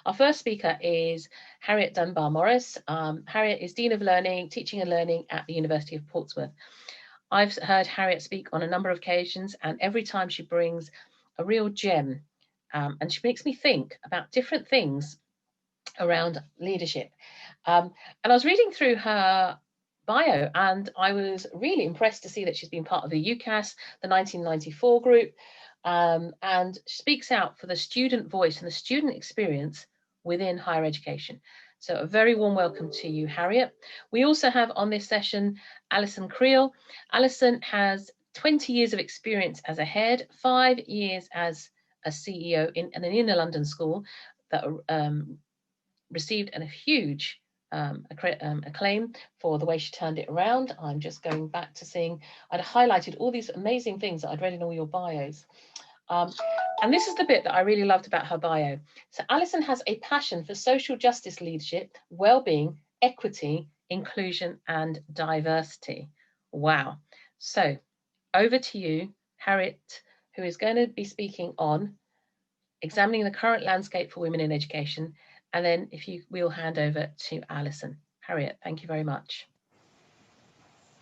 Our first speaker is Harriet Dunbar-Morris. Harriet is Dean of Learning, Teaching and Learning at the University of Portsmouth. I've heard Harriet speak on a number of occasions, and every time she brings a real gem, and she makes me think about different things around leadership. And I was reading through her bio, and I was really impressed to see that she's been part of the UCAS, the 1994 group, and speaks out for the student voice and the student experience within higher education. So a very warm welcome to you, Harriet. We also have on this session Alison Kriel. Alison has 20 years of experience as a head, 5 years as a CEO in an inner London school that received a huge acclaim for the way she turned it around. I'm just going back to seeing, I'd highlighted all these amazing things that I'd read in all your bios. And this is the bit that I really loved about her bio. So Alison has a passion for social justice leadership, well-being, equity, inclusion, and diversity. Wow. So over to you, Harriet, who is going to be speaking on examining the current landscape for women in education. And then we'll hand over to Alison. Harriet, thank you very much.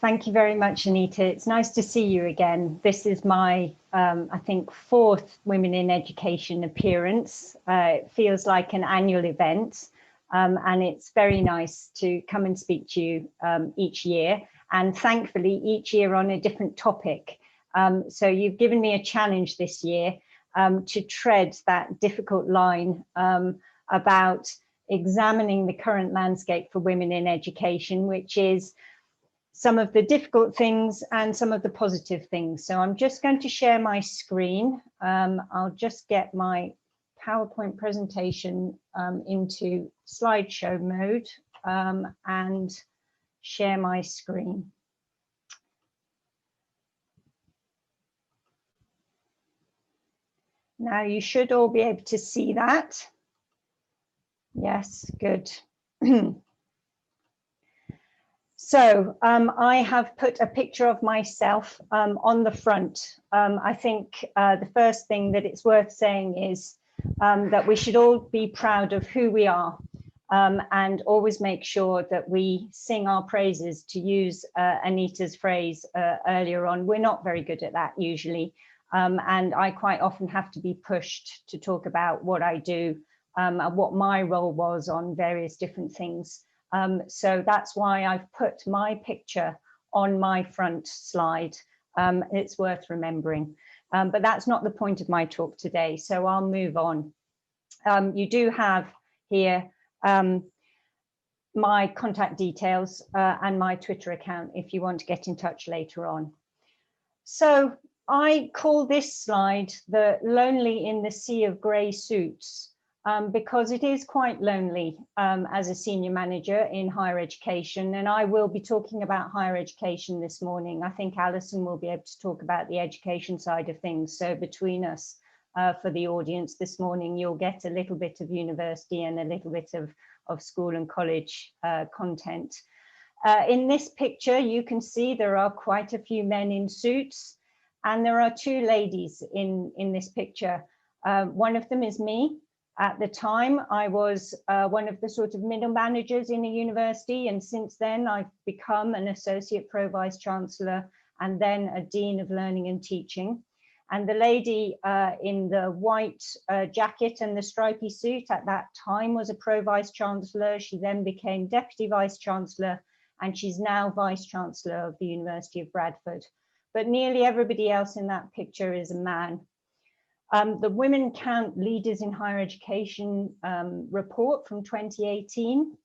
Thank you very much, Anita. It's nice to see you again. This is my, I think, 4th Women in Education appearance. It feels like an annual event, and it's very nice to come and speak to you each year, and thankfully each year on a different topic. So you've given me a challenge this year to tread that difficult line about examining the current landscape for women in education, which is some of the difficult things and some of the positive things. So I'm just going to share my screen. I'll just get my PowerPoint presentation into slideshow mode and share my screen. Now you should all be able to see that. Yes, good. So I have put a picture of myself on the front. I think the first thing that it's worth saying is that we should all be proud of who we are and always make sure that we sing our praises, to use Anita's phrase earlier on. We're not very good at that usually. And I quite often have to be pushed to talk about what I do and what my role was on various different things. So that's why I've put my picture on my front slide. It's worth remembering, but that's not the point of my talk today. So I'll move on. You do have here my contact details and my Twitter account if you want to get in touch later on. So I call this slide the Lonely in the Sea of Grey Suits. Because it is quite lonely as a senior manager in higher education, and I will be talking about higher education this morning. I think Alison will be able to talk about the education side of things. So between us, for the audience this morning, you'll get a little bit of university and a little bit of school and college content. In this picture, you can see there are quite a few men in suits, and there are 2 ladies in this picture. One of them is me. At the time, I was one of the sort of middle managers in a university, and since then I've become an associate pro-vice chancellor and then a dean of learning and teaching. And the lady in the white jacket and the stripy suit at that time was a pro-vice chancellor. She then became deputy vice chancellor, and she's now vice chancellor of the University of Bradford. But nearly everybody else in that picture is a man. The Women Count Leaders in Higher Education report from 2018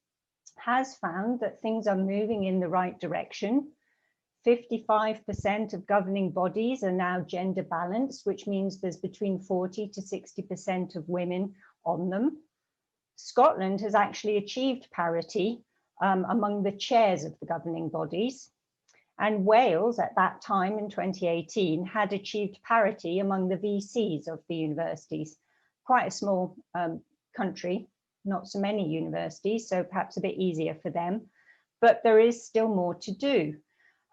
has found that things are moving in the right direction. 55% of governing bodies are now gender balanced, which means there's between 40 to 60% of women on them. Scotland has actually achieved parity among the chairs of the governing bodies. And Wales at that time in 2018 had achieved parity among the VCs of the universities. Quite a small country, not so many universities, so perhaps a bit easier for them, but there is still more to do.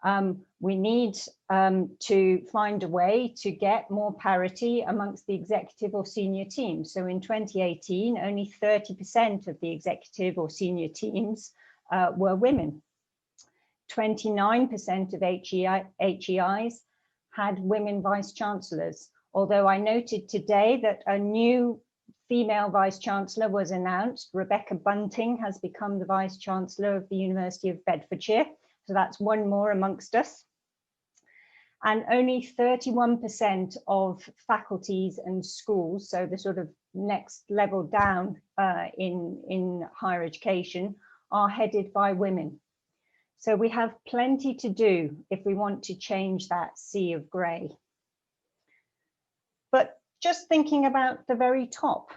We need to find a way to get more parity amongst the executive or senior teams. So in 2018, only 30% of the executive or senior teams were women. 29% of HEIs had women vice chancellors, although I noted today that a new female vice chancellor was announced. Rebecca Bunting has become the vice chancellor of the University of Bedfordshire, so that's one more amongst us. And only 31% of faculties and schools, so the sort of next level down in higher education, are headed by women. So we have plenty to do if we want to change that sea of grey. But just thinking about the very top,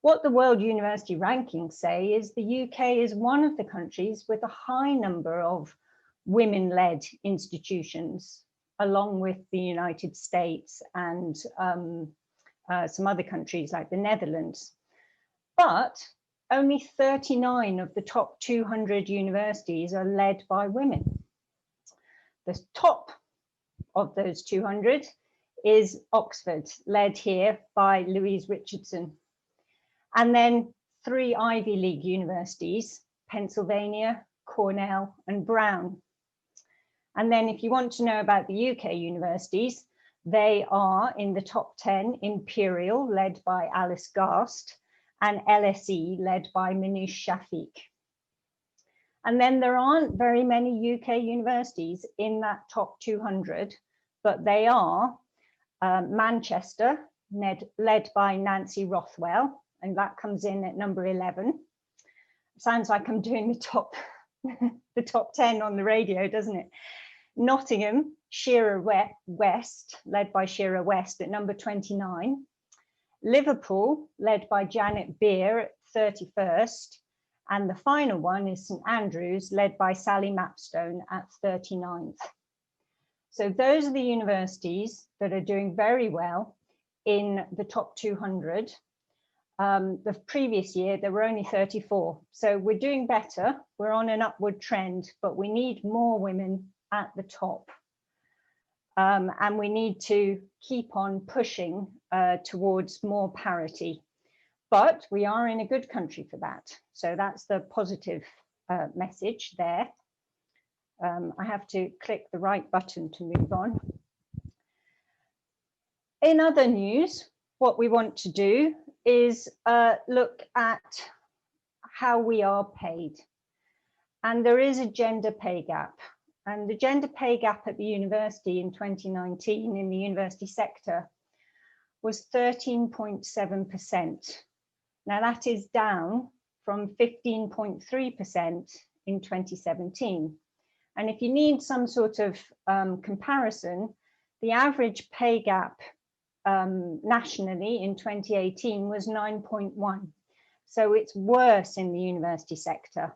what the World University Rankings say is the UK is one of the countries with a high number of women-led institutions, along with the United States and some other countries like the Netherlands. But only 39 of the top 200 universities are led by women. The top of those 200 is Oxford, led here by Louise Richardson. And then 3 Ivy League universities, Pennsylvania, Cornell, and Brown. And then if you want to know about the UK universities, they are in the top 10, Imperial, led by Alice Garst, and LSE, led by Manoush Shafiq. And then there aren't very many UK universities in that top 200, but they are Manchester, led by Nancy Rothwell, and that comes in at number 11. Sounds like I'm doing the top, the top 10 on the radio, doesn't it? Nottingham, Shearer West, led by Shearer West at number 29. Liverpool, led by Janet Beer at 31st. And the final one is St Andrews, led by Sally Mapstone at 39th. So those are the universities that are doing very well in the top 200. The previous year, there were only 34. So we're doing better. We're on an upward trend, but we need more women at the top. And we need to keep on pushing towards more parity. But we are in a good country for that. So that's the positive message there. I have to click the right button to move on. In other news, what we want to do is look at how we are paid. And there is a gender pay gap. And the gender pay gap at the university in 2019 in the university sector was 13.7%. Now that is down from 15.3% in 2017. And if you need some sort of comparison, the average pay gap nationally in 2018 was 9.1. So it's worse in the university sector.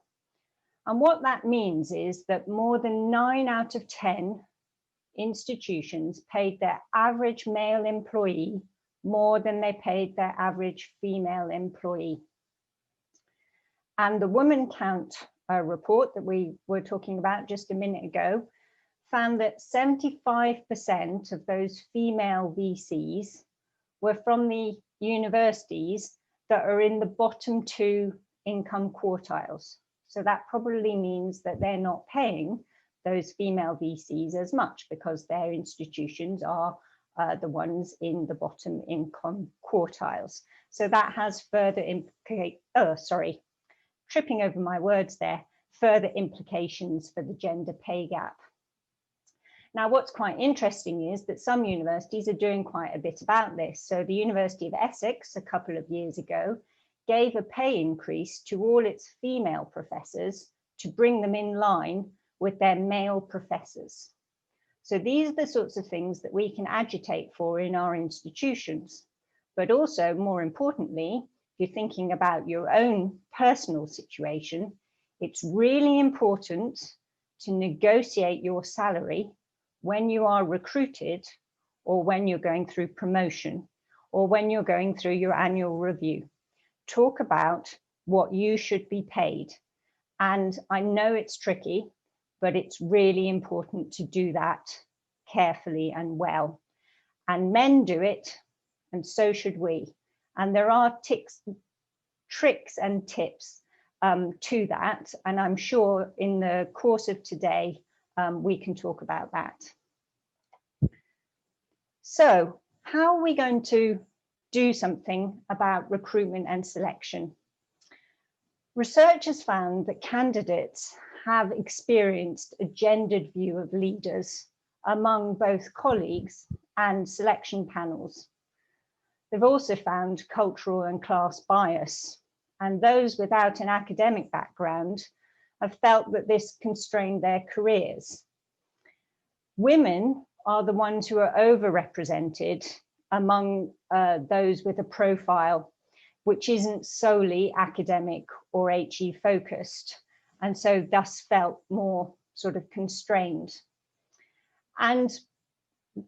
And what that means is that more than 9 out of 10 institutions paid their average male employee more than they paid their average female employee. And the Woman Count report that we were talking about just a minute ago found that 75% of those female VCs were from the universities that are in the bottom 2 income quartiles. So that probably means that they're not paying those female VCs as much because their institutions are the ones in the bottom income quartiles. So that has further tripping over my words there, further implications for the gender pay gap. Now, what's quite interesting is that some universities are doing quite a bit about this. So the University of Essex, a couple of years ago, gave a pay increase to all its female professors to bring them in line with their male professors. So these are the sorts of things that we can agitate for in our institutions. But also, more importantly, if you're thinking about your own personal situation, it's really important to negotiate your salary when you are recruited or when you're going through promotion or when you're going through your annual review. Talk about what you should be paid. And I know it's tricky, but it's really important to do that carefully and well. And men do it, and so should we. And there are tricks and tips to that, and I'm sure in the course of today we can talk about that. So how are we going to do something about recruitment and selection? Research has found that candidates have experienced a gendered view of leaders among both colleagues and selection panels. They've also found cultural and class bias, and those without an academic background have felt that this constrained their careers. Women are the ones who are overrepresented among those with a profile which isn't solely academic or HE focused, and so thus felt more sort of constrained. And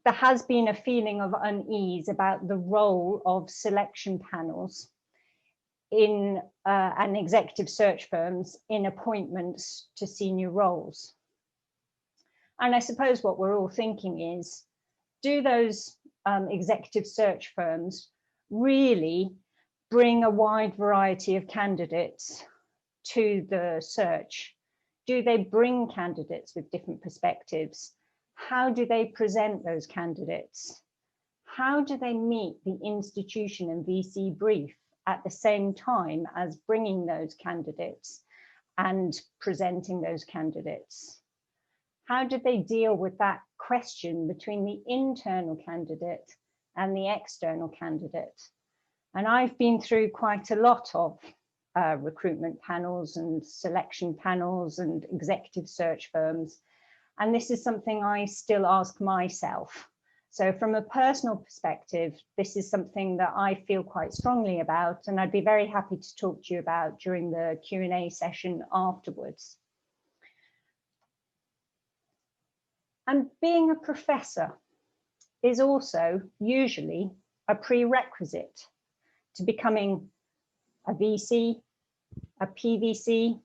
there has been a feeling of unease about the role of selection panels in and executive search firms in appointments to senior roles. And I suppose what we're all thinking is, do those executive search firms really bring a wide variety of candidates to the search? Do they bring candidates with different perspectives? How do they present those candidates? How do they meet the institution and VC brief at the same time as bringing those candidates and presenting those candidates? How do they deal with that question between the internal candidate and the external candidate? And I've been through quite a lot of recruitment panels and selection panels and executive search firms. And this is something I still ask myself. So from a personal perspective, this is something that I feel quite strongly about, and I'd be very happy to talk to you about during the Q&A session afterwards. And being a professor is also usually a prerequisite to becoming a VC, a PVC,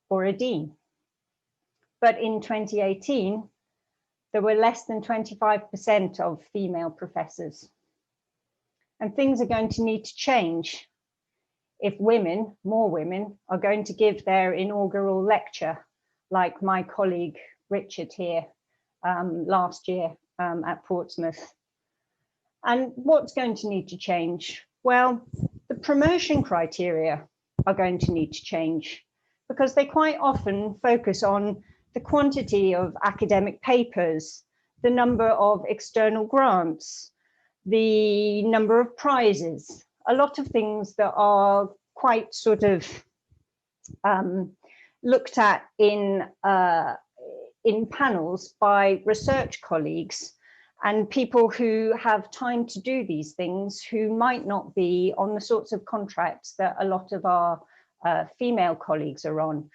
or a dean. But in 2018, there were less than 25% of female professors. And things are going to need to change if women, more women, are going to give their inaugural lecture, like my colleague Richard here last year at Portsmouth. And what's going to need to change? Well, the promotion criteria are going to need to change, because they quite often focus on the quantity of academic papers, the number of external grants, the number of prizes, a lot of things that are quite sort of looked at in panels by research colleagues and people who have time to do these things, who might not be on the sorts of contracts that a lot of our female colleagues are on.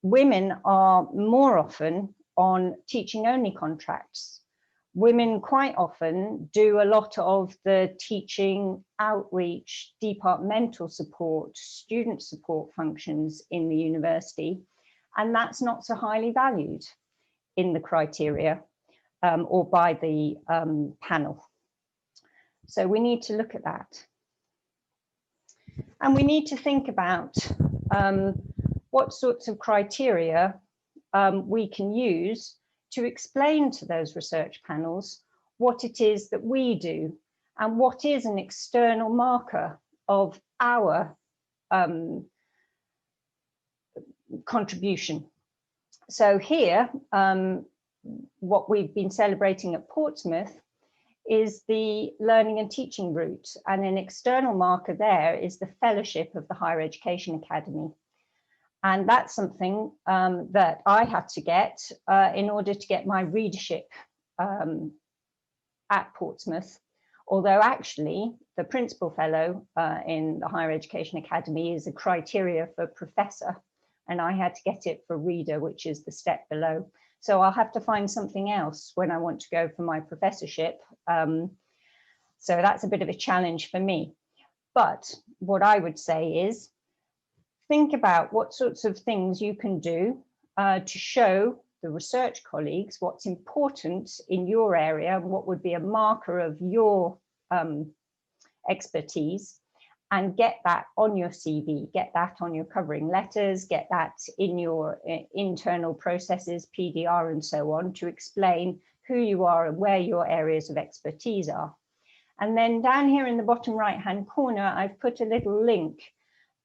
Women are more often on teaching only contracts. Women quite often do a lot of the teaching, outreach, departmental support, student support functions in the university, and that's not so highly valued in the criteria or by the panel. So we need to look at that. And we need to think about what sorts of criteria we can use to explain to those research panels what it is that we do and what is an external marker of our contribution. So here, what we've been celebrating at Portsmouth is the learning and teaching route, and an external marker there is the fellowship of the Higher Education Academy. And that's something that I had to get in order to get my readership at Portsmouth. Although actually the principal fellow in the Higher Education Academy is a criteria for professor, and I had to get it for reader, which is the step below. So I'll have to find something else when I want to go for my professorship. So that's a bit of a challenge for me. But what I would say is, think about what sorts of things you can do to show the research colleagues what's important in your area, what would be a marker of your expertise, and get that on your CV, get that on your covering letters, get that in your internal processes, PDR and so on, to explain who you are and where your areas of expertise are. And then down here in the bottom right-hand corner, I've put a little link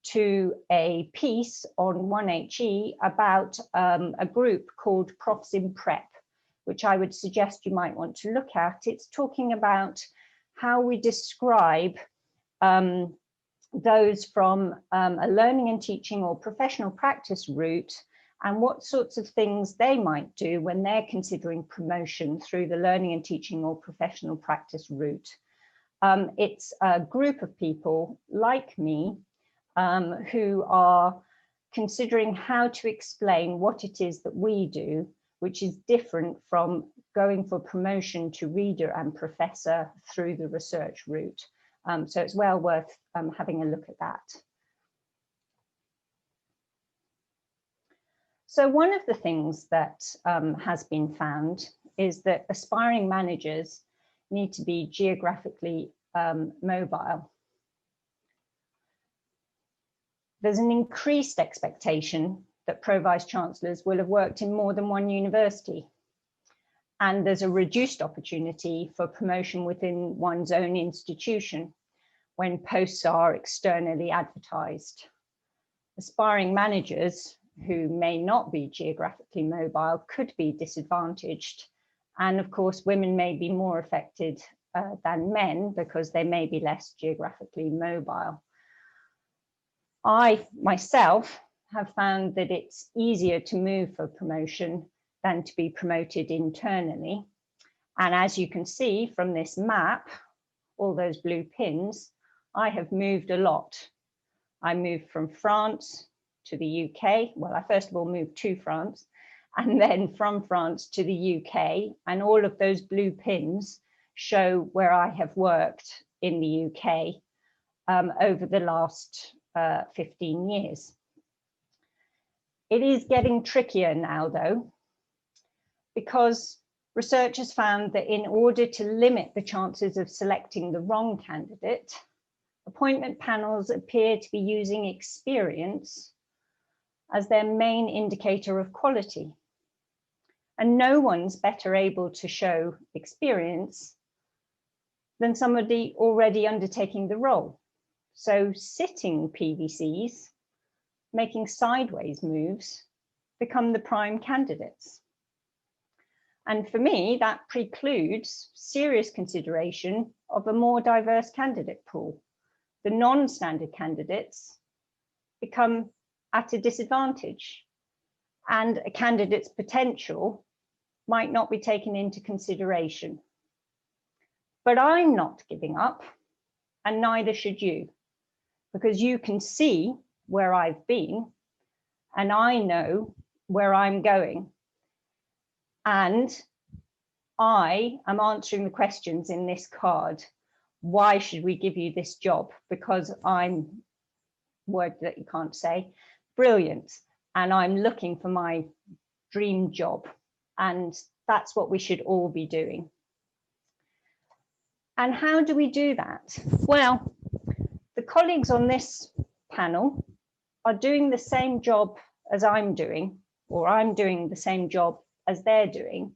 to a piece on 1HE about a group called Profs in Prep, which I would suggest you might want to look at. It's talking about how we describe those from a learning and teaching or professional practice route, and what sorts of things they might do when they're considering promotion through the learning and teaching or professional practice route. It's a group of people like me who are considering how to explain what it is that we do, which is different from going for promotion to reader and professor through the research route. So it's well worth having a look at that. So one of the things that has been found is that aspiring managers need to be geographically mobile. There's an increased expectation that Pro-Vice Chancellors will have worked in more than one university. And there's a reduced opportunity for promotion within one's own institution when posts are externally advertised. Aspiring managers who may not be geographically mobile could be disadvantaged. And of course, women may be more affected than men because they may be less geographically mobile. I myself have found that it's easier to move for promotion than to be promoted internally. And as you can see from this map, all those blue pins, I have moved a lot. I moved from France to the UK. Well, I first of all moved to France, and then from France to the UK. And all of those blue pins show where I have worked in the UK over the last 15 years. It is getting trickier now, though, because research has found that in order to limit the chances of selecting the wrong candidate, appointment panels appear to be using experience as their main indicator of quality. And no one's better able to show experience than somebody already undertaking the role. So sitting PVCs, making sideways moves, become the prime candidates. And for me, that precludes serious consideration of a more diverse candidate pool. The non-standard candidates become at a disadvantage, and a candidate's potential might not be taken into consideration. But I'm not giving up, and neither should you, because you can see where I've been, and I know where I'm going. And I am answering the questions in this card. Why should we give you this job? Because I'm, word that you can't say, brilliant. And I'm looking for my dream job. And that's what we should all be doing. And how do we do that? Well, the colleagues on this panel are doing the same job as I'm doing, or I'm doing the same job as they're doing,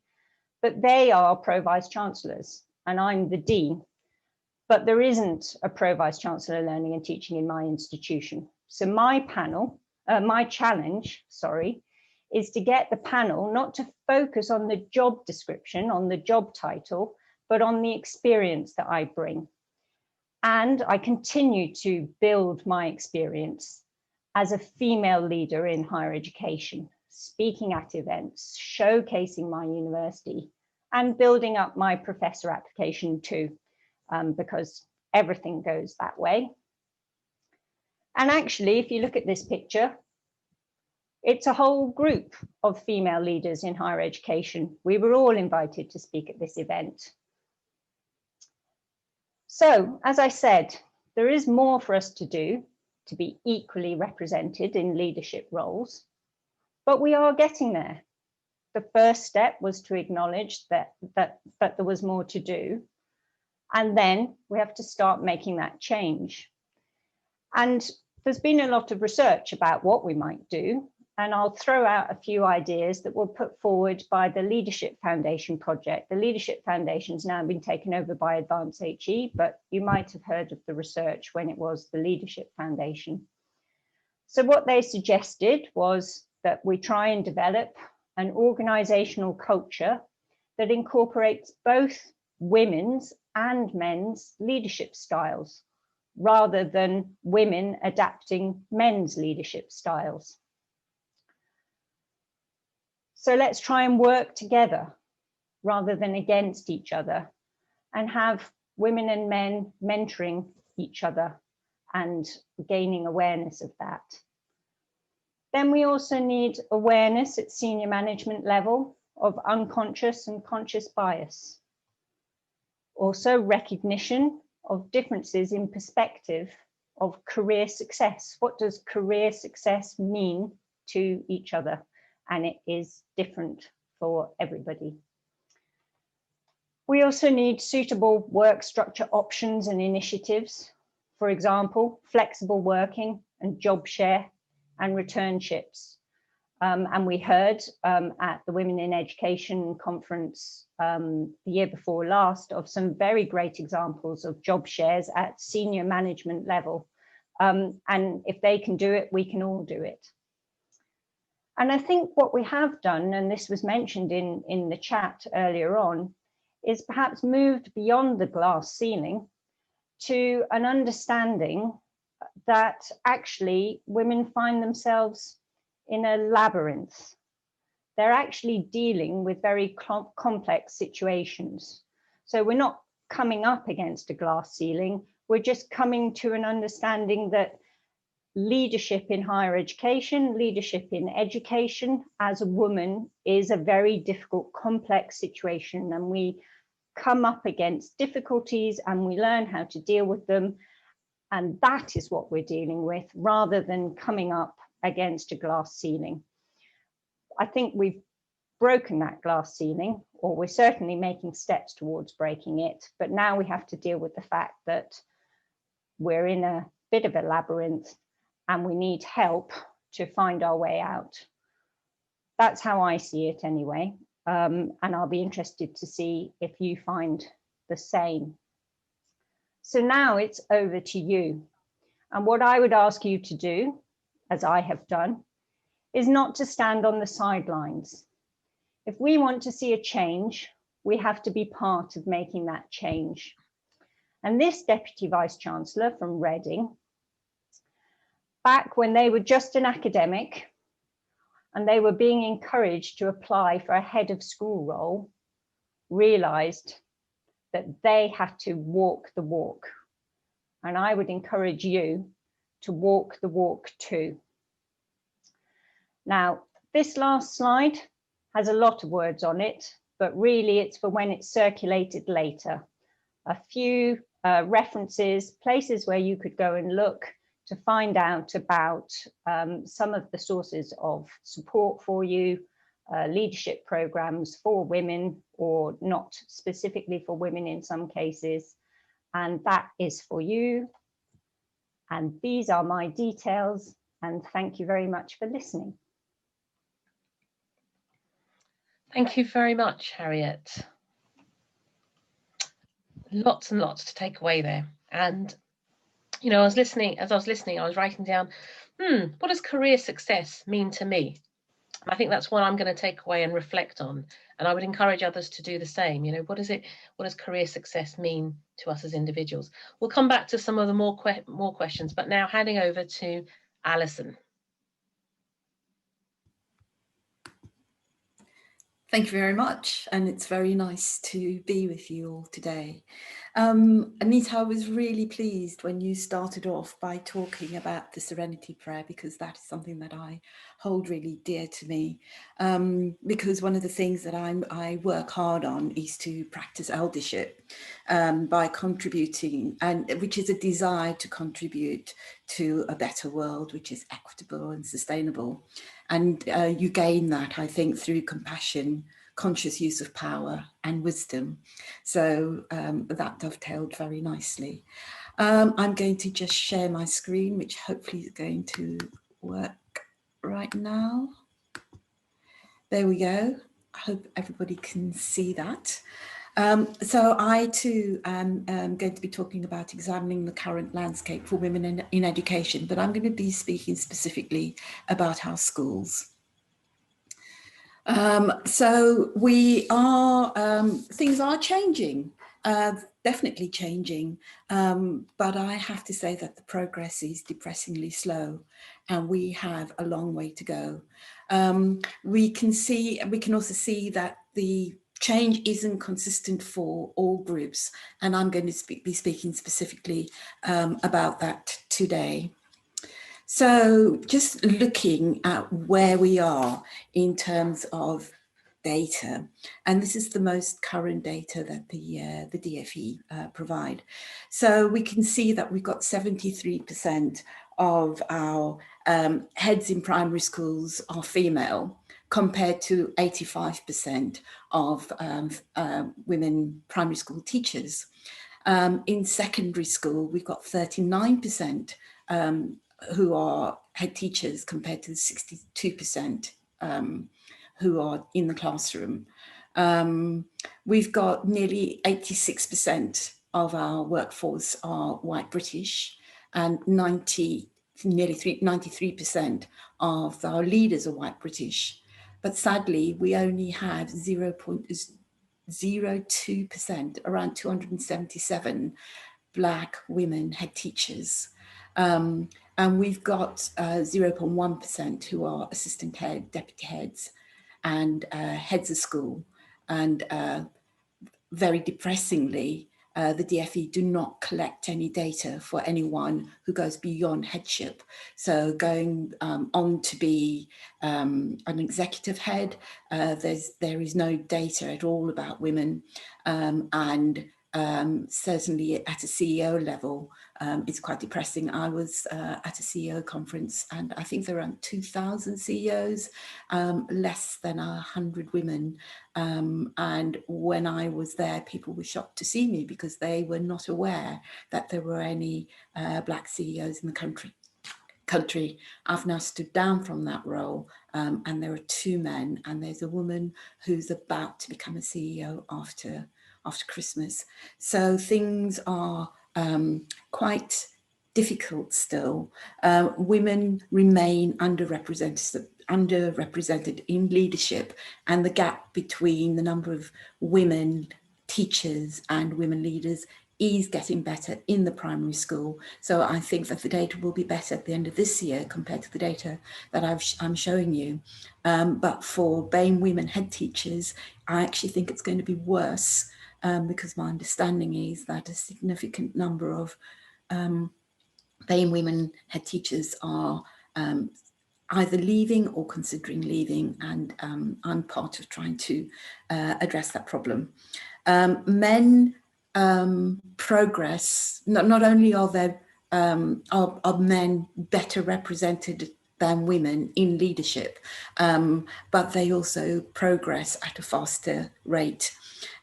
but they are Pro-Vice Chancellors and I'm the Dean. But there isn't a Pro-Vice Chancellor Learning and Teaching in my institution. So my challenge, is to get the panel not to focus on the job description, on the job title, but on the experience that I bring. And I continue to build my experience as a female leader in higher education, speaking at events, showcasing my university, and building up my professor application too, because everything goes that way. And actually, if you look at this picture, it's a whole group of female leaders in higher education. We were all invited to speak at this event. So, as I said, there is more for us to do to be equally represented in leadership roles. But we are getting there. The first step was to acknowledge that there was more to do. And then we have to start making that change. And there's been a lot of research about what we might do. And I'll throw out a few ideas that were put forward by the Leadership Foundation project. The Leadership Foundation has now been taken over by Advance HE, but you might have heard of the research when it was the Leadership Foundation. So what they suggested was that we try and develop an organizational culture that incorporates both women's and men's leadership styles, rather than women adapting men's leadership styles. So let's try and work together rather than against each other, and have women and men mentoring each other and gaining awareness of that. Then we also need awareness at senior management level of unconscious and conscious bias. Also recognition of differences in perspective of career success. What does career success mean to each other? And it is different for everybody. We also need suitable work structure options and initiatives. For example, flexible working and job share and returnships. And we heard at the Women in Education conference the year before last of some very great examples of job shares at senior management level. And if they can do it, we can all do it. And I think what we have done, and this was mentioned in the chat earlier on, is perhaps moved beyond the glass ceiling to an understanding that actually women find themselves in a labyrinth. They're actually dealing with very complex situations. So we're not coming up against a glass ceiling, we're just coming to an understanding that leadership in higher education, leadership in education as a woman is a very difficult, complex situation, and we come up against difficulties and we learn how to deal with them. And that is what we're dealing with, rather than coming up against a glass ceiling. I think we've broken that glass ceiling, or we're certainly making steps towards breaking it. But now we have to deal with the fact that we're in a bit of a labyrinth and we need help to find our way out. That's how I see it anyway. And I'll be interested to see if you find the same. So now it's over to you. And what I would ask you to do, as I have done, is not to stand on the sidelines. If we want to see a change, we have to be part of making that change. And this Deputy Vice-Chancellor from Reading, back when they were just an academic and they were being encouraged to apply for a head of school role, realised that they had to walk the walk. And I would encourage you to walk the walk too. Now, this last slide has a lot of words on it, but really it's for when it's circulated later. A few references, places where you could go and look to find out about some of the sources of support for you, leadership programs for women, or not specifically for women in some cases. And that is for you. And these are my details. And thank you very much for listening. Thank you very much, Harriet. Lots and lots to take away there. And, you know, as I was listening, I was writing down, what does career success mean to me? I think that's what I'm going to take away and reflect on. And I would encourage others to do the same. You know, what does career success mean to us as individuals? We'll come back to some of the more questions, but now handing over to Alison. Thank you very much, and it's very nice to be with you all today. Anita, I was really pleased when you started off by talking about the Serenity Prayer, because that is something that I hold really dear to me, because one of the things that I work hard on is to practice eldership by contributing, and which is a desire to contribute to a better world, which is equitable and sustainable. And you gain that, I think, through compassion, conscious use of power and wisdom. So that dovetailed very nicely. I'm going to just share my screen, which hopefully is going to work right now. There we go. I hope everybody can see that. So I too am going to be talking about examining the current landscape for women in education, but I'm going to be speaking specifically about our schools. So we are, things are changing, definitely changing, but I have to say that the progress is depressingly slow and we have a long way to go. We can also see that the change isn't consistent for all groups, and I'm going to be speaking specifically about that today. So just looking at where we are in terms of data, and this is the most current data that the DFE provide. So we can see that we've got 73% of our heads in primary schools are female, compared to 85% of women primary school teachers. In secondary school, we've got 39% who are head teachers compared to the 62% who are in the classroom. We've got nearly 86% of our workforce are white British, and nearly 93% of our leaders are white British. But sadly, we only have 0.02%, around 277 Black women head teachers. And we've got 0.1% who are assistant head, deputy heads, and heads of school. And very depressingly, the DFE do not collect any data for anyone who goes beyond headship. So going on to be an executive head, there is no data at all about women, and certainly at a CEO level, it's quite depressing. I was at a CEO conference, and I think there are around 2,000 CEOs, less than 100 women. And when I was there, people were shocked to see me because they were not aware that there were any Black CEOs in the country. I've now stood down from that role, and there are 2 men, and there's a woman who's about to become a CEO after Christmas. So things are quite difficult still. Women remain underrepresented in leadership, and the gap between the number of women teachers and women leaders is getting better in the primary school. So I think that the data will be better at the end of this year compared to the data that I'm showing you. But for BAME women head teachers, I actually think it's going to be worse, because my understanding is that a significant number of BAME women head teachers are either leaving or considering leaving, and I'm part of trying to address that problem. Men progress, not only are there are men better represented than women in leadership, but they also progress at a faster rate.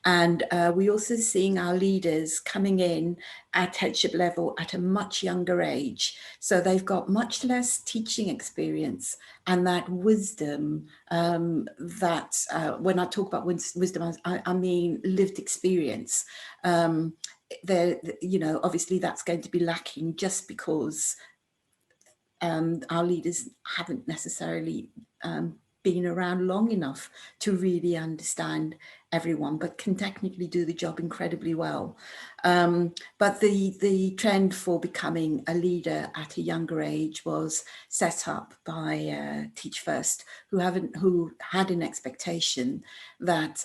And we're also seeing our leaders coming in at headship level at a much younger age. So they've got much less teaching experience, and that wisdom, when I talk about wisdom, I mean lived experience. Obviously that's going to be lacking just because our leaders haven't necessarily been around long enough to really understand everyone, but can technically do the job incredibly well. But the trend for becoming a leader at a younger age was set up by Teach First, who had an expectation that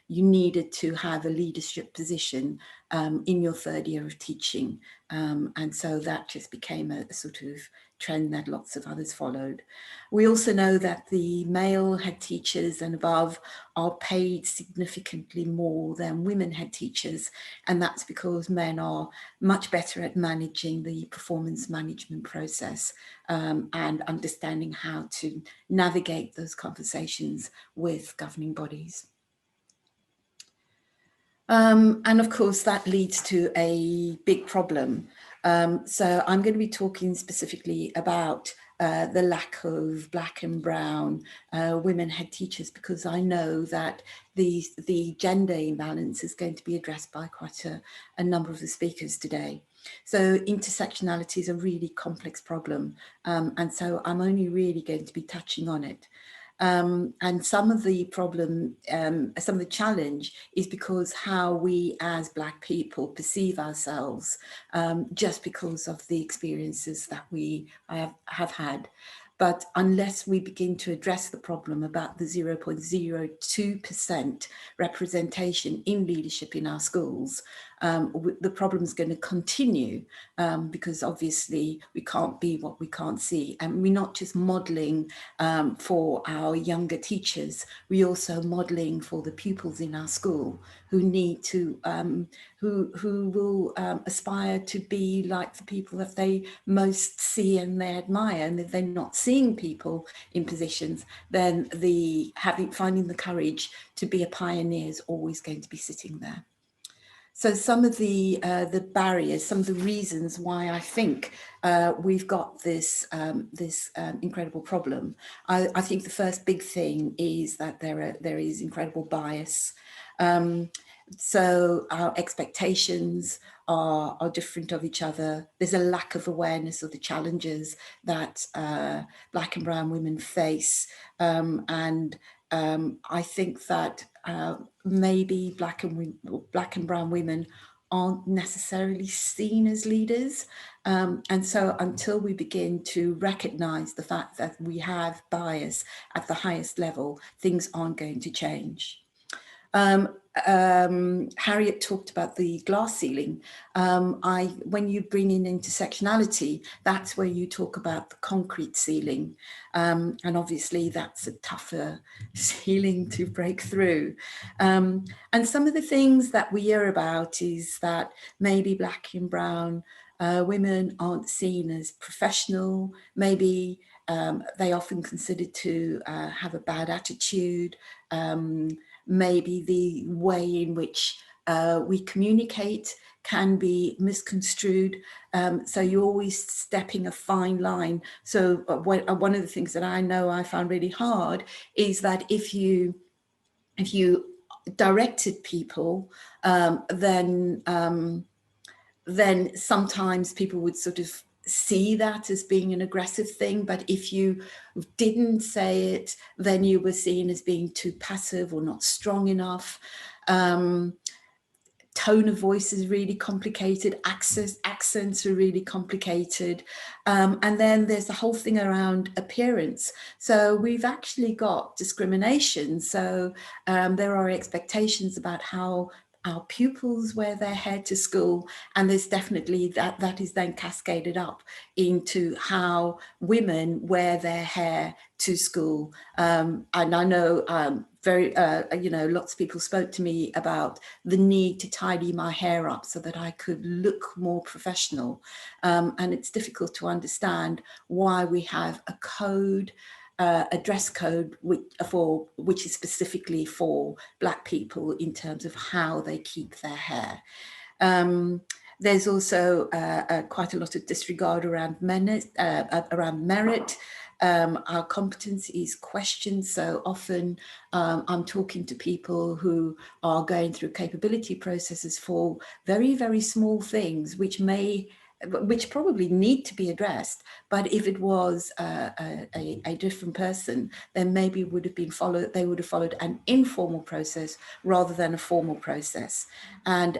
you needed to have a leadership position in your third year of teaching. And so that just became a sort of trend that lots of others followed. We also know that the male head teachers and above are paid significantly more than women head teachers. And that's because men are much better at managing the performance management process and understanding how to navigate those conversations with governing bodies. And of course, that leads to a big problem. So I'm going to be talking specifically about the lack of black and brown women head teachers, because I know that the gender imbalance is going to be addressed by quite a number of the speakers today. So intersectionality is a really complex problem. And so I'm only really going to be touching on it. And some of the problem, some of the challenge is because how we as Black people perceive ourselves just because of the experiences that we have had. But unless we begin to address the problem about the 0.02% representation in leadership in our schools, the problem is going to continue because obviously we can't be what we can't see. And we're not just modelling for our younger teachers, we're also modelling for the pupils in our school who need to, who will aspire to be like the people that they most see and they admire. And if they're not seeing people in positions, then finding the courage to be a pioneer is always going to be sitting there. So some of the barriers, some of the reasons why I think we've got this incredible problem. I think the first big thing is that there is incredible bias. So our expectations are different of each other. There's a lack of awareness of the challenges that Black and brown women face, and I think that maybe Black and brown women aren't necessarily seen as leaders. And so until we begin to recognize the fact that we have bias at the highest level, things aren't going to change. Harriet talked about the glass ceiling. When you bring in intersectionality, that's where you talk about the concrete ceiling. And obviously that's a tougher ceiling to break through. And some of the things that we hear about is that maybe Black and brown women aren't seen as professional, maybe they often considered to have a bad attitude, maybe the way in which we communicate can be misconstrued. So you're always stepping a fine line. So one of the things that I know I found really hard is that if you directed people, then sometimes people would sort of see that as being an aggressive thing, but if you didn't say it, then you were seen as being too passive or not strong enough. Tone of voice is really complicated, accents are really complicated. And then there's the whole thing around appearance. So we've actually got discrimination. So there are expectations about how our pupils wear their hair to school, and there's definitely that is then cascaded up into how women wear their hair to school. And I know lots of people spoke to me about the need to tidy my hair up so that I could look more professional. And it's difficult to understand why we have a code, a dress code which is specifically for Black people in terms of how they keep their hair. There's also quite a lot of disregard around merit. Our competence is questioned. So often I'm talking to people who are going through capability processes for very, very small things, which probably need to be addressed. But if it was a different person, then maybe they would have followed an informal process rather than a formal process. And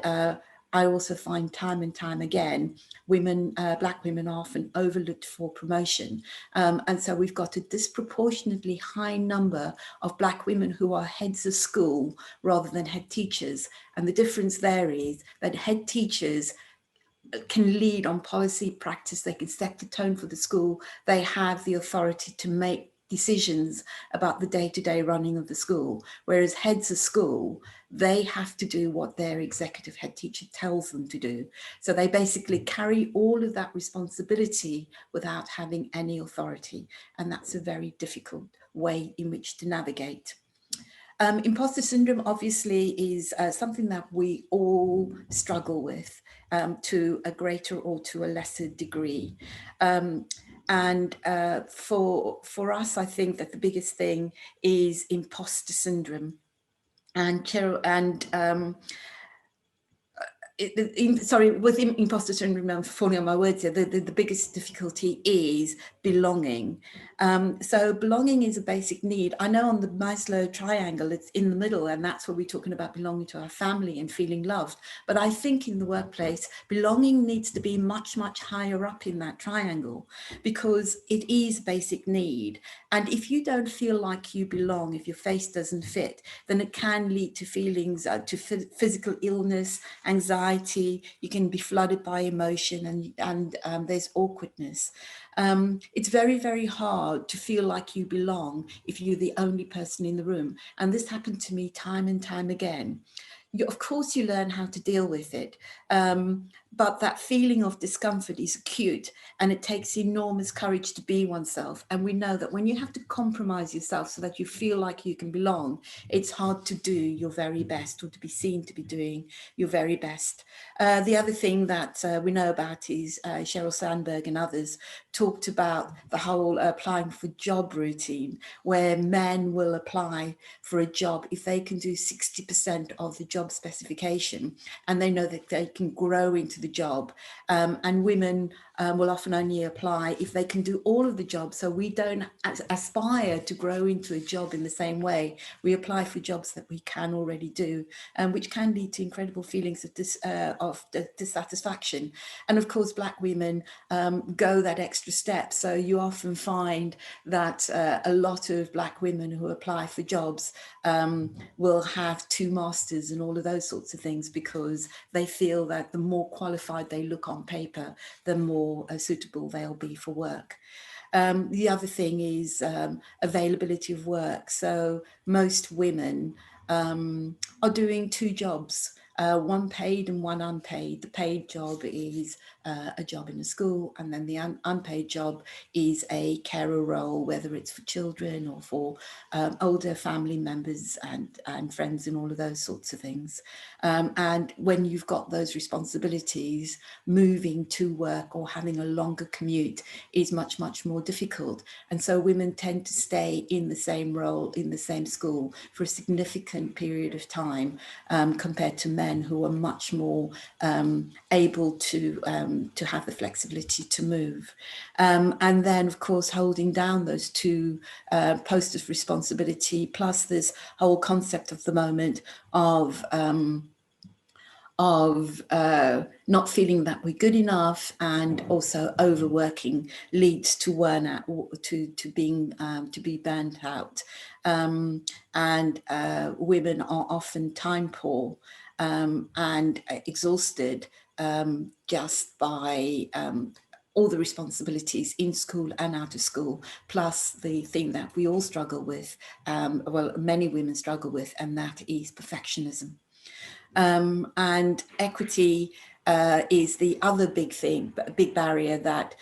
I also find time and time again, women, Black women are often overlooked for promotion. And so we've got a disproportionately high number of Black women who are heads of school rather than head teachers. And the difference there is that head teachers can lead on policy practice, they can set the tone for the school, they have the authority to make decisions about the day-to-day running of the school, whereas heads of school, they have to do what their executive head teacher tells them to do. So they basically carry all of that responsibility without having any authority, and that's a very difficult way in which to navigate. Imposter syndrome obviously is something that we all struggle with to a greater or to a lesser degree. And for us, I think that the biggest thing is imposter syndrome. With imposter syndrome, I'm falling on my words here, the biggest difficulty is belonging. So belonging is a basic need. I know on the Maslow triangle, it's in the middle, and that's where we're talking about belonging to our family and feeling loved. But I think in the workplace, belonging needs to be much, much higher up in that triangle, because it is a basic need. And if you don't feel like you belong, if your face doesn't fit, then it can lead to feelings, to physical illness, anxiety. You can be flooded by emotion, and there's awkwardness. It's very, very hard to feel like you belong if you're the only person in the room. And this happened to me time and time again. Of course, you learn how to deal with it. But that feeling of discomfort is acute, and it takes enormous courage to be oneself. And we know that when you have to compromise yourself so that you feel like you can belong, it's hard to do your very best, or to be seen to be doing your very best. The other thing that we know about is Sheryl Sandberg and others talked about the whole applying for job routine, where men will apply for a job if they can do 60% of the job specification, and they know that they can grow into the job. And women will often only apply if they can do all of the jobs. So we don't aspire to grow into a job in the same way. We apply for jobs that we can already do, which can lead to incredible feelings of dissatisfaction. And of course, Black women go that extra step. So you often find that a lot of Black women who apply for jobs will have 2 masters and all of those sorts of things, because they feel that the more qualified they look on paper, the more suitable they'll be for work. The other thing is availability of work. So most women are doing 2 jobs, one paid and one unpaid. The paid job is a job in a school, and then the unpaid job is a carer role, whether it's for children or for older family members and friends and all of those sorts of things. And when you've got those responsibilities, moving to work or having a longer commute is much, much more difficult. And so women tend to stay in the same role, in the same school for a significant period of time, compared to men who are much more able to have the flexibility to move. And then, of course, holding down those 2 posts of responsibility, plus this whole concept of the moment of not feeling that we're good enough, and also overworking leads to burnout, to be burnt out. And women are often time poor and exhausted just by all the responsibilities in school and out of school, plus the thing that we all struggle with, well, many women struggle with, and that is perfectionism. And equity is the other big barrier that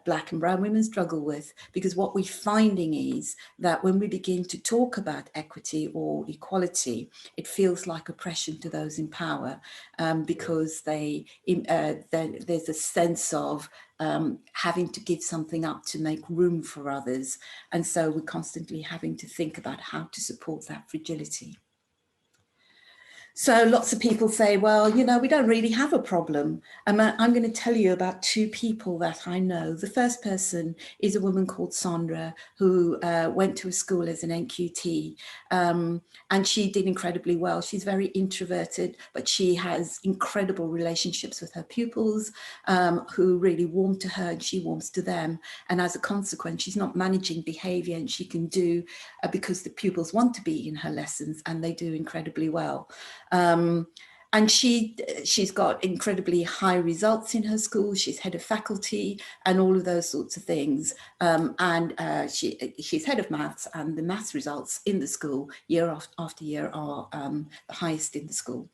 Black and brown women struggle with, because what we're finding is that when we begin to talk about equity or equality, it feels like oppression to those in power, because there's a sense of having to give something up to make room for others. And so we're constantly having to think about how to support that fragility. So lots of people say, well, you know, we don't really have a problem. I'm going to tell you about two people that I know. The first person is a woman called Sandra, who went to a school as an NQT, and she did incredibly well. She's very introverted, but she has incredible relationships with her pupils, who really warm to her and she warms to them. And as a consequence, she's not managing behavior, and she can do because the pupils want to be in her lessons, and they do incredibly well. And she's got incredibly high results in her school. She's head of faculty and all of those sorts of things. She's head of maths, and the maths results in the school year after year are the highest in the school.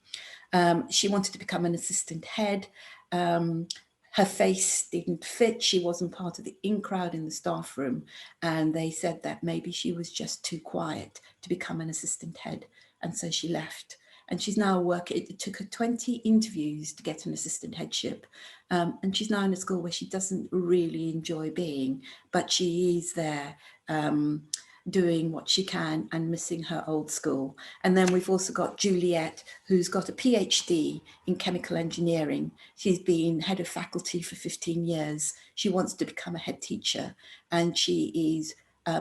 She wanted to become an assistant head. Her face didn't fit. She wasn't part of the in crowd in the staff room. And they said that maybe she was just too quiet to become an assistant head. And so she left. And she's now working. It took her 20 interviews to get an assistant headship. And she's now in a school where she doesn't really enjoy being, but she is there doing what she can and missing her old school. And then we've also got Juliet, who's got a PhD in chemical engineering. She's been head of faculty for 15 years. She wants to become a head teacher, and she is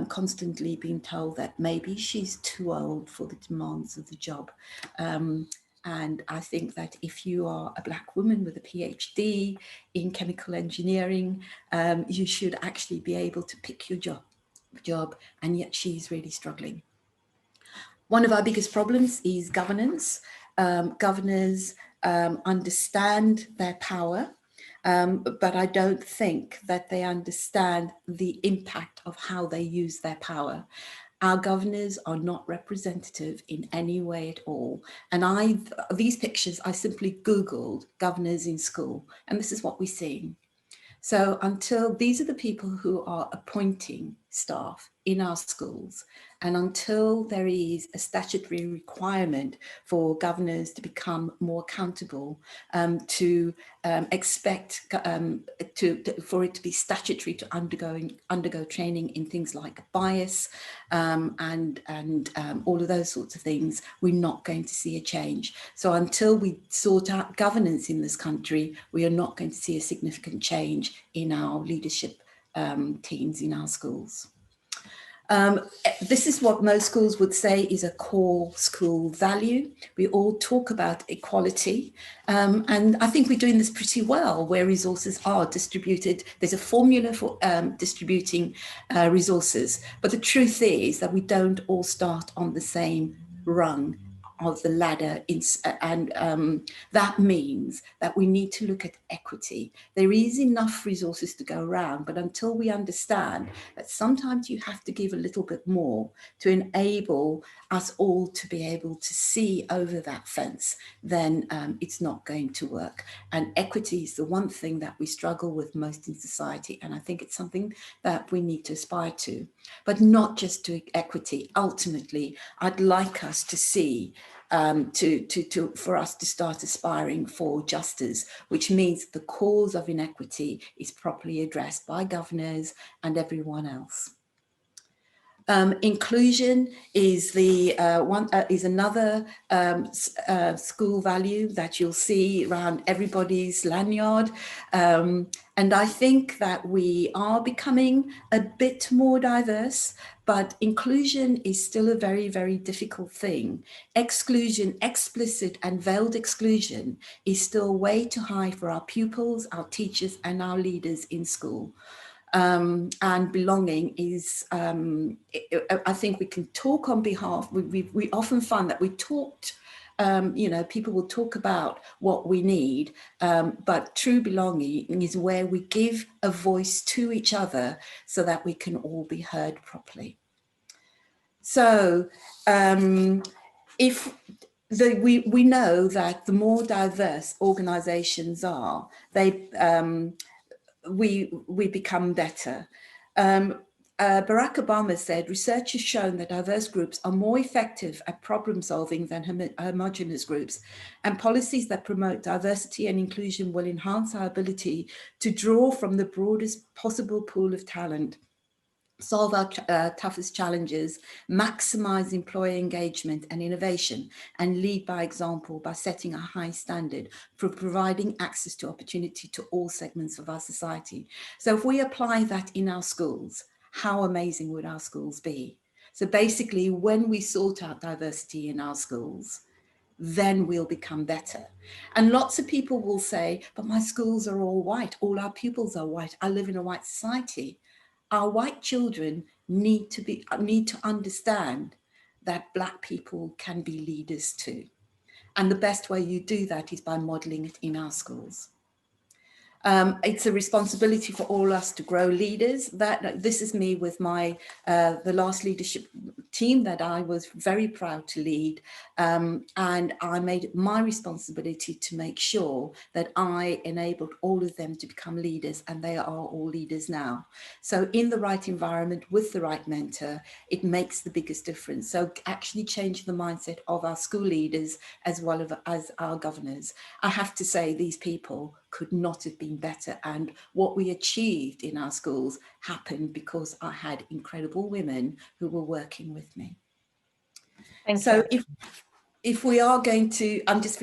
constantly being told that maybe she's too old for the demands of the job. And I think that if you are a Black woman with a PhD in chemical engineering, you should actually be able to pick your job, and yet she's really struggling. One of our biggest problems is governance. Governors understand their power, but I don't think that they understand the impact of how they use their power. Our governors are not representative in any way at all. And these pictures, I simply Googled governors in school, and this is what we're seeing. So these are the people who are appointing staff in our schools, and until there is a statutory requirement for governors to become more accountable, to expect for it to be statutory to undergo training in things like bias and all of those sorts of things, we're not going to see a change. So until we sort out governance in this country, we are not going to see a significant change in our leadership teams in our schools. This is what most schools would say is a core school value. We all talk about equality, and I think we're doing this pretty well where resources are distributed. There's a formula for distributing resources, but the truth is that we don't all start on the same rung of the ladder, and that means that we need to look at equity. There is enough resources to go around, but until we understand that sometimes you have to give a little bit more to enable us all to be able to see over that fence, then it's not going to work. And equity is the one thing that we struggle with most in society, and I think it's something that we need to aspire to, but not just to equity. Ultimately, I'd like us to see for us to start aspiring for justice, which means the cause of inequity is properly addressed by governors and everyone else. Inclusion is another school value that you'll see around everybody's lanyard. And I think that we are becoming a bit more diverse, but inclusion is still a very, very difficult thing. Exclusion, explicit and veiled exclusion, is still way too high for our pupils, our teachers, and our leaders in school. And belonging is, I think we can talk on behalf, we often find that we talked, people will talk about what we need, but true belonging is where we give a voice to each other so that we can all be heard properly. So we know that the more diverse organizations are, we become better. Barack Obama said, research has shown that diverse groups are more effective at problem solving than homogeneous groups, and policies that promote diversity and inclusion will enhance our ability to draw from the broadest possible pool of talent. solve our toughest challenges, maximize employee engagement and innovation, and lead by example by setting a high standard for providing access to opportunity to all segments of our society. So if we apply that in our schools, how amazing would our schools be? So basically, when we sort out diversity in our schools, then we'll become better. And lots of people will say, but my schools are all white, all our pupils are white, I live in a white society. Our white children need to understand that Black people can be leaders too. And the best way you do that is by modeling it in our schools. It's a responsibility for all us to grow leaders. This is me with my the last leadership team that I was very proud to lead, and I made it my responsibility to make sure that I enabled all of them to become leaders, and they are all leaders now. So in the right environment with the right mentor, it makes the biggest difference. So actually change the mindset of our school leaders as well as our governors. I have to say, these people could not have been better, and what we achieved in our schools happened because I had incredible women who were working with me. Thank so you. if we are going to, I'm just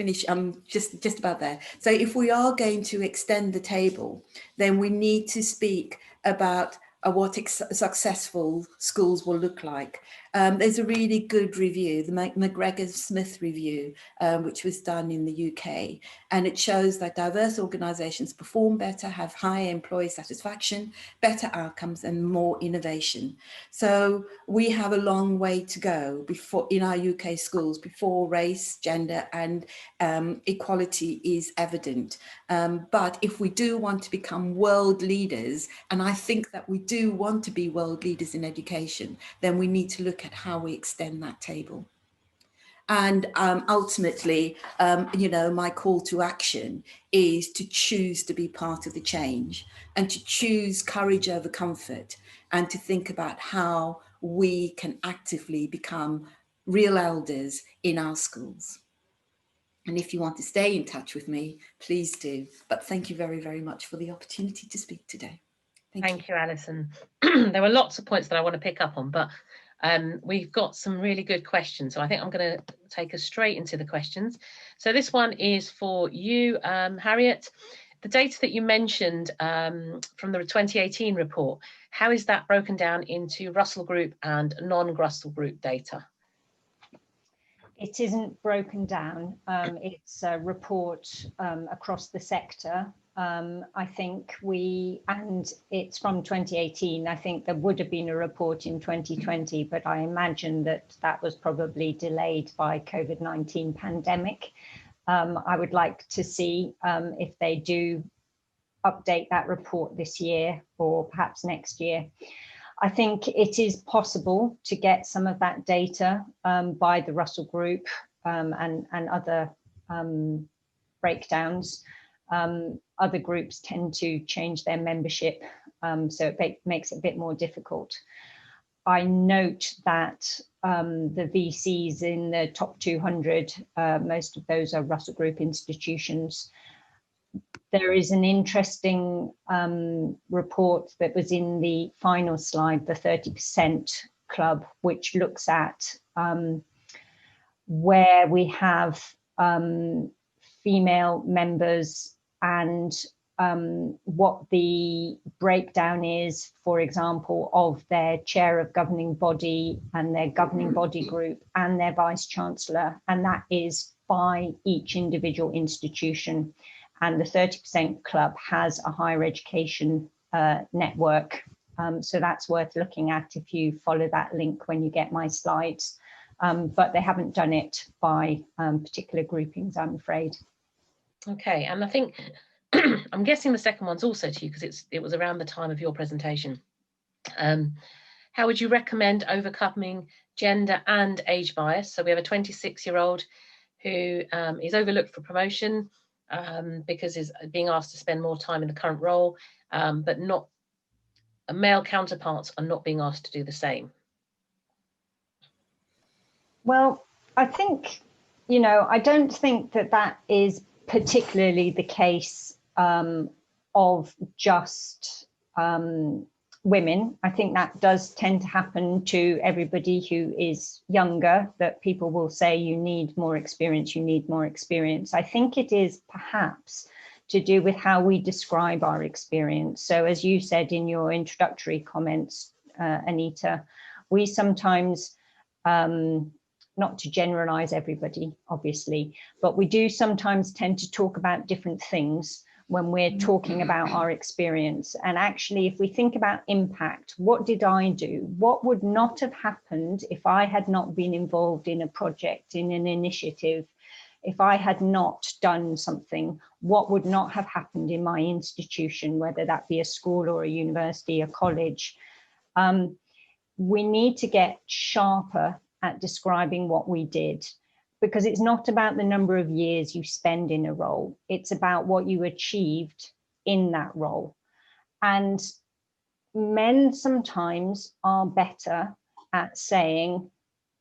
about there. So if we are going to extend the table, then we need to speak about what successful schools will look like. There's a really good review, the McGregor-Smith review, which was done in the UK, and it shows that diverse organisations perform better, have higher employee satisfaction, better outcomes, and more innovation. So we have a long way to go before in our UK schools before race, gender, and equality is evident. But if we do want to become world leaders, and I think that we do want to be world leaders in education, then we need to look at how we extend that table. And ultimately, my call to action is to choose to be part of the change and to choose courage over comfort, and to think about how we can actively become real elders in our schools. And if you want to stay in touch with me, please do. But thank you very, very much for the opportunity to speak today. Thank you, Alison. There were lots of points that I want to pick up on, but we've got some really good questions. So I think I'm going to take us straight into the questions. So this one is for you, Harriet. The data that you mentioned from the 2018 report, how is that broken down into Russell Group and non-Russell Group data? It isn't broken down. It's a report across the sector. I think and it's from 2018. I think there would have been a report in 2020, but I imagine that was probably delayed by COVID-19 pandemic. I would like to see if they do update that report this year or perhaps next year. I think it is possible to get some of that data by the Russell Group and other breakdowns. Other groups tend to change their membership, so it makes it a bit more difficult. I note that the VCs in the top 200, most of those are Russell Group institutions. There is an interesting report that was in the final slide, the 30% Club, which looks at where we have female members and what the breakdown is, for example, of their chair of governing body and their governing body group and their vice chancellor, and that is by each individual institution. And the 30% Club has a higher education network. So that's worth looking at if you follow that link when you get my slides. But they haven't done it by particular groupings, I'm afraid. Okay, and I think, I'm guessing the second one's also to you because it was around the time of your presentation. How would you recommend overcoming gender and age bias? So we have a 26-year-old who is overlooked for promotion, because is being asked to spend more time in the current role, but not male counterparts are not being asked to do the same. Well, I think, I don't think that is particularly the case of just women. I think that does tend to happen to everybody who is younger, that people will say you need more experience, you need more experience. I think it is perhaps to do with how we describe our experience. So as you said in your introductory comments, Anita, we sometimes, not to generalize everybody, obviously, but we do sometimes tend to talk about different things when we're talking about our experience. And actually, if we think about impact, what did I do? What would not have happened if I had not been involved in a project, in an initiative? If I had not done something, what would not have happened in my institution, whether that be a school or a university, a college? We need to get sharper at describing what we did, because it's not about the number of years you spend in a role. It's about what you achieved in that role. And men sometimes are better at saying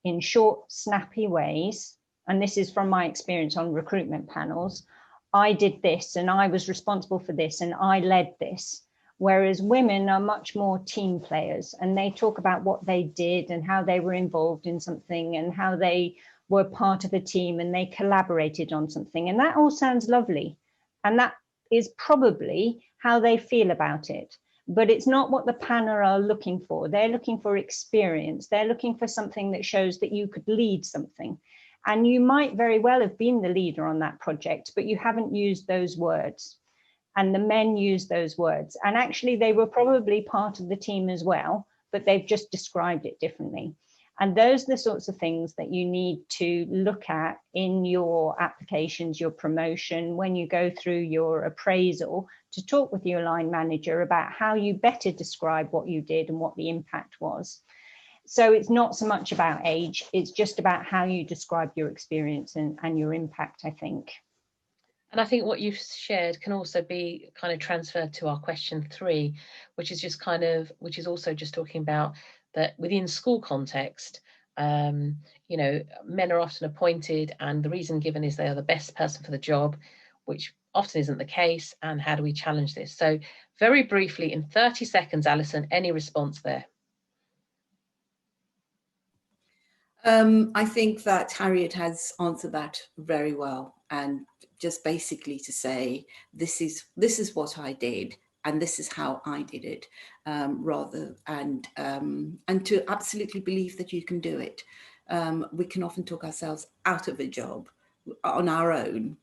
in short, snappy ways, and this is from my experience on recruitment panels, I did this and I was responsible for this and I led this. Whereas women are much more team players, and they talk about what they did and how they were involved in something and how they were part of a team and they collaborated on something. And that all sounds lovely. And that is probably how they feel about it. But it's not what the panel are looking for. They're looking for experience. They're looking for something that shows that you could lead something. And you might very well have been the leader on that project, but you haven't used those words. And the men use those words. And actually, they were probably part of the team as well, but they've just described it differently. And those are the sorts of things that you need to look at in your applications, your promotion, when you go through your appraisal, to talk with your line manager about how you better describe what you did and what the impact was. So it's not so much about age, it's just about how you describe your experience and your impact, I think. And I think what you've shared can also be kind of transferred to our question 3, which is just kind of, which is also just talking about that within school context, you know, men are often appointed and the reason given is they are the best person for the job, which often isn't the case. And how do we challenge this? So very briefly, in 30 seconds, Alison, any response there? I think that Harriet has answered that very well, and just basically to say, this is what I did, and this is how I did it, rather, and to absolutely believe that you can do it. We can often talk ourselves out of a job on our own,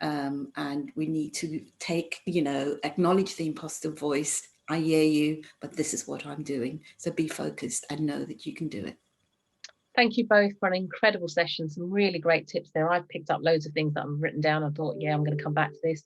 and we need to take, you know, acknowledge the imposter voice. I hear you, but this is what I'm doing. So be focused and know that you can do it. Thank you both for an incredible session. Some really great tips there. I've picked up loads of things that I've written down. I thought, yeah, I'm going to come back to this.